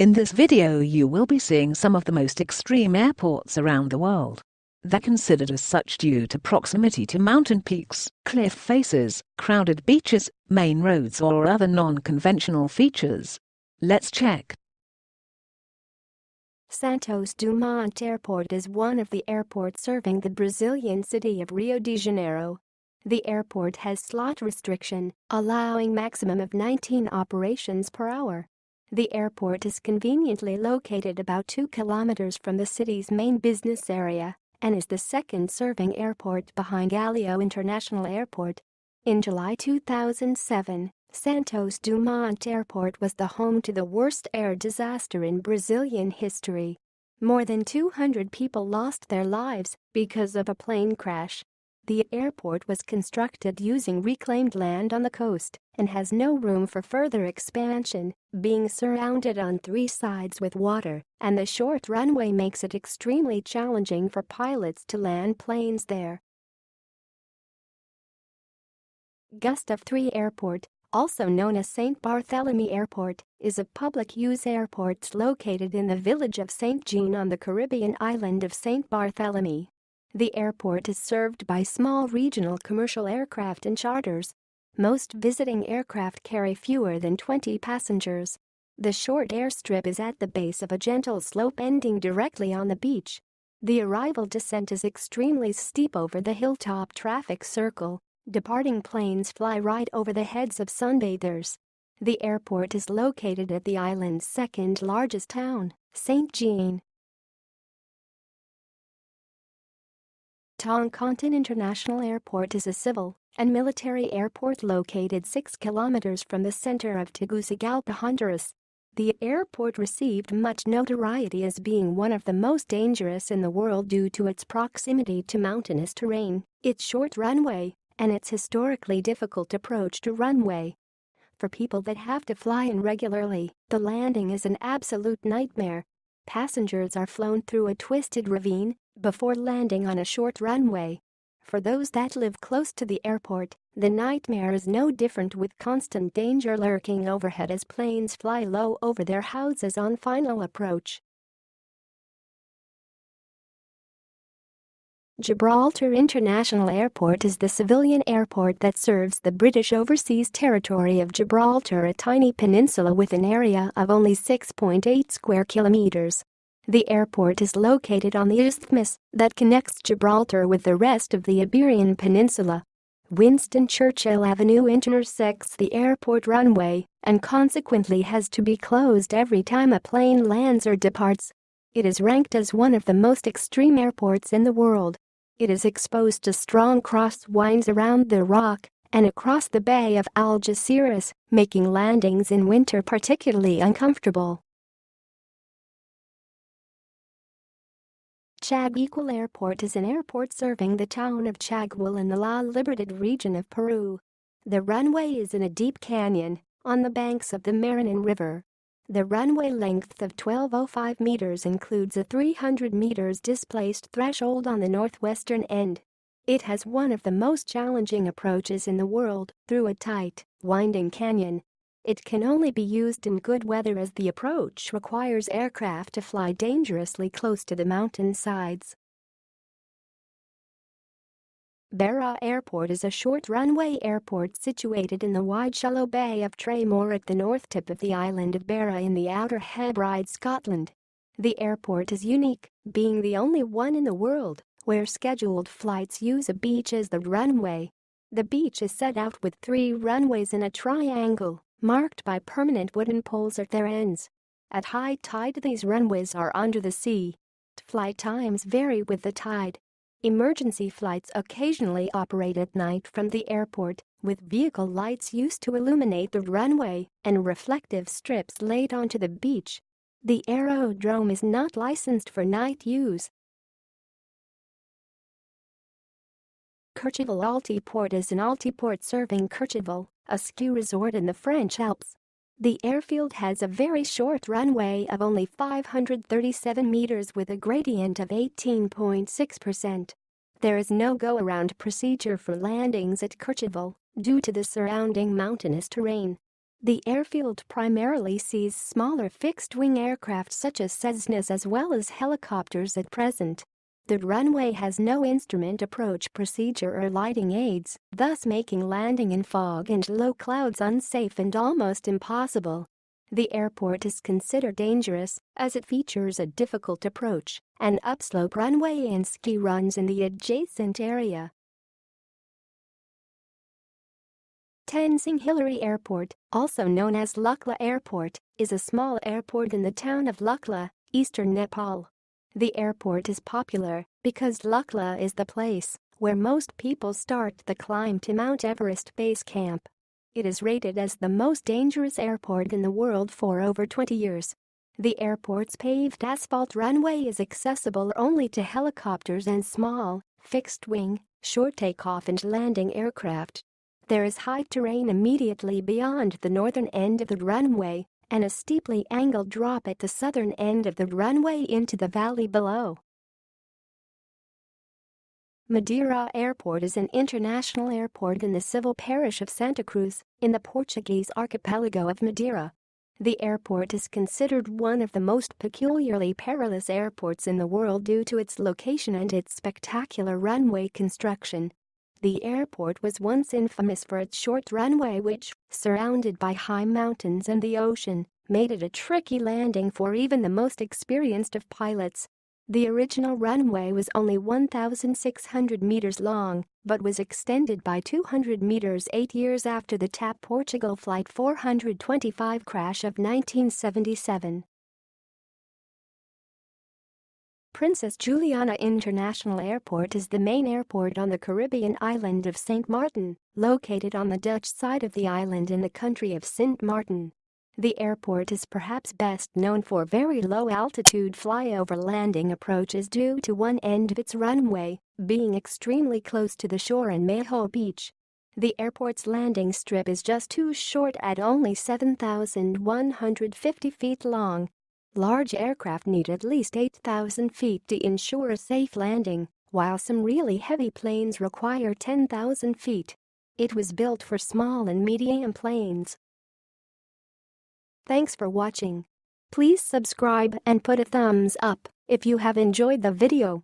In this video you will be seeing some of the most extreme airports around the world. They're considered as such due to proximity to mountain peaks, cliff faces, crowded beaches, main roads or other non-conventional features. Let's check. Santos Dumont Airport is one of the airports serving the Brazilian city of Rio de Janeiro. The airport has slot restriction, allowing maximum of 19 operations per hour. The airport is conveniently located about 2 kilometers from the city's main business area and is the second serving airport behind Galeão International Airport. In July 2007, Santos Dumont Airport was the home to the worst air disaster in Brazilian history. More than 200 people lost their lives because of a plane crash. The airport was constructed using reclaimed land on the coast and has no room for further expansion, being surrounded on 3 sides with water, and the short runway makes it extremely challenging for pilots to land planes there. GUSTAF 3 Airport, also known as St. Barthélemy Airport, is a public-use airport located in the village of St. Jean on the Caribbean island of St. Barthélemy. The airport is served by small regional commercial aircraft and charters. Most visiting aircraft carry fewer than 20 passengers. The short airstrip is at the base of a gentle slope ending directly on the beach. The arrival descent is extremely steep over the hilltop traffic circle. Departing planes fly right over the heads of sunbathers. The airport is located at the island's second largest town, St. Jean. TONCONTIN International Airport is a civil and military airport located 6 kilometers from the center of Tegucigalpa, Honduras. The airport received much notoriety as being one of the most dangerous in the world due to its proximity to mountainous terrain, its short runway, and its historically difficult approach to runway. For people that have to fly in regularly, the landing is an absolute nightmare. Passengers are flown through a twisted ravine before landing on a short runway. For those that live close to the airport, the nightmare is no different, with constant danger lurking overhead as planes fly low over their houses on final approach. Gibraltar International Airport is the civilian airport that serves the British Overseas Territory of Gibraltar, a tiny peninsula with an area of only 6.8 square kilometers. The airport is located on the isthmus that connects Gibraltar with the rest of the Iberian Peninsula. Winston Churchill Avenue intersects the airport runway and consequently has to be closed every time a plane lands or departs. It is ranked as one of the most extreme airports in the world. It is exposed to strong crosswinds around the rock and across the Bay of Algeciras, making landings in winter particularly uncomfortable. Chaguil Airport is an airport serving the town of Chaguil in the La Libertad region of Peru. The runway is in a deep canyon on the banks of the Marañón River. The runway length of 12.05 meters includes a 300 meters displaced threshold on the northwestern end. It has one of the most challenging approaches in the world through a tight, winding canyon. It can only be used in good weather as the approach requires aircraft to fly dangerously close to the mountain sides. BARRA Airport is a short runway airport situated in the wide shallow Bay of Tramore at the north tip of the island of Barra in the Outer Hebrides, Scotland. The airport is unique, being the only one in the world where scheduled flights use a beach as the runway. The beach is set out with 3 runways in a triangle, marked by permanent wooden poles at their ends. At high tide, these runways are under the sea. Flight times vary with the tide. Emergency flights occasionally operate at night from the airport, with vehicle lights used to illuminate the runway and reflective strips laid onto the beach. The aerodrome is not licensed for night use. COURCHEVEL ALTIPORT is an altiport serving Courchevel, a ski resort in the French Alps. The airfield has a very short runway of only 537 meters with a gradient of 18.6%. There is no go-around procedure for landings at Courchevel due to the surrounding mountainous terrain. The airfield primarily sees smaller fixed-wing aircraft such as Cessnas as well as helicopters at present. The runway has no instrument approach procedure or lighting aids, thus making landing in fog and low clouds unsafe and almost impossible. The airport is considered dangerous as it features a difficult approach, an upslope runway and ski runs in the adjacent area. Tenzing Hillary Airport, also known as Lukla Airport, is a small airport in the town of Lukla, eastern Nepal. The airport is popular because Lukla is the place where most people start the climb to Mount Everest Base Camp. It is rated as the most dangerous airport in the world for over 20 years. The airport's paved asphalt runway is accessible only to helicopters and small, fixed-wing, short takeoff and landing aircraft. There is high terrain immediately beyond the northern end of the runway and a steeply angled drop at the southern end of the runway into the valley below. Madeira Airport is an international airport in the civil parish of Santa Cruz, in the Portuguese archipelago of Madeira. The airport is considered one of the most peculiarly perilous airports in the world due to its location and its spectacular runway construction. The airport was once infamous for its short runway which, surrounded by high mountains and the ocean, made it a tricky landing for even the most experienced of pilots. The original runway was only 1,600 meters long, but was extended by 200 meters 8 years after the TAP Portugal Flight 425 crash of 1977. Princess Juliana International Airport is the main airport on the Caribbean island of Saint Martin, located on the Dutch side of the island in the country of Sint Maarten. The airport is perhaps best known for very low-altitude flyover landing approaches due to one end of its runway being extremely close to the shore in Mayho Beach. The airport's landing strip is just too short at only 7,150 feet long. Large aircraft need at least 8,000 feet to ensure a safe landing, while some really heavy planes require 10,000 feet. It was built for small and medium planes. Thanks for watching. Please subscribe and put a thumbs up if you have enjoyed the video.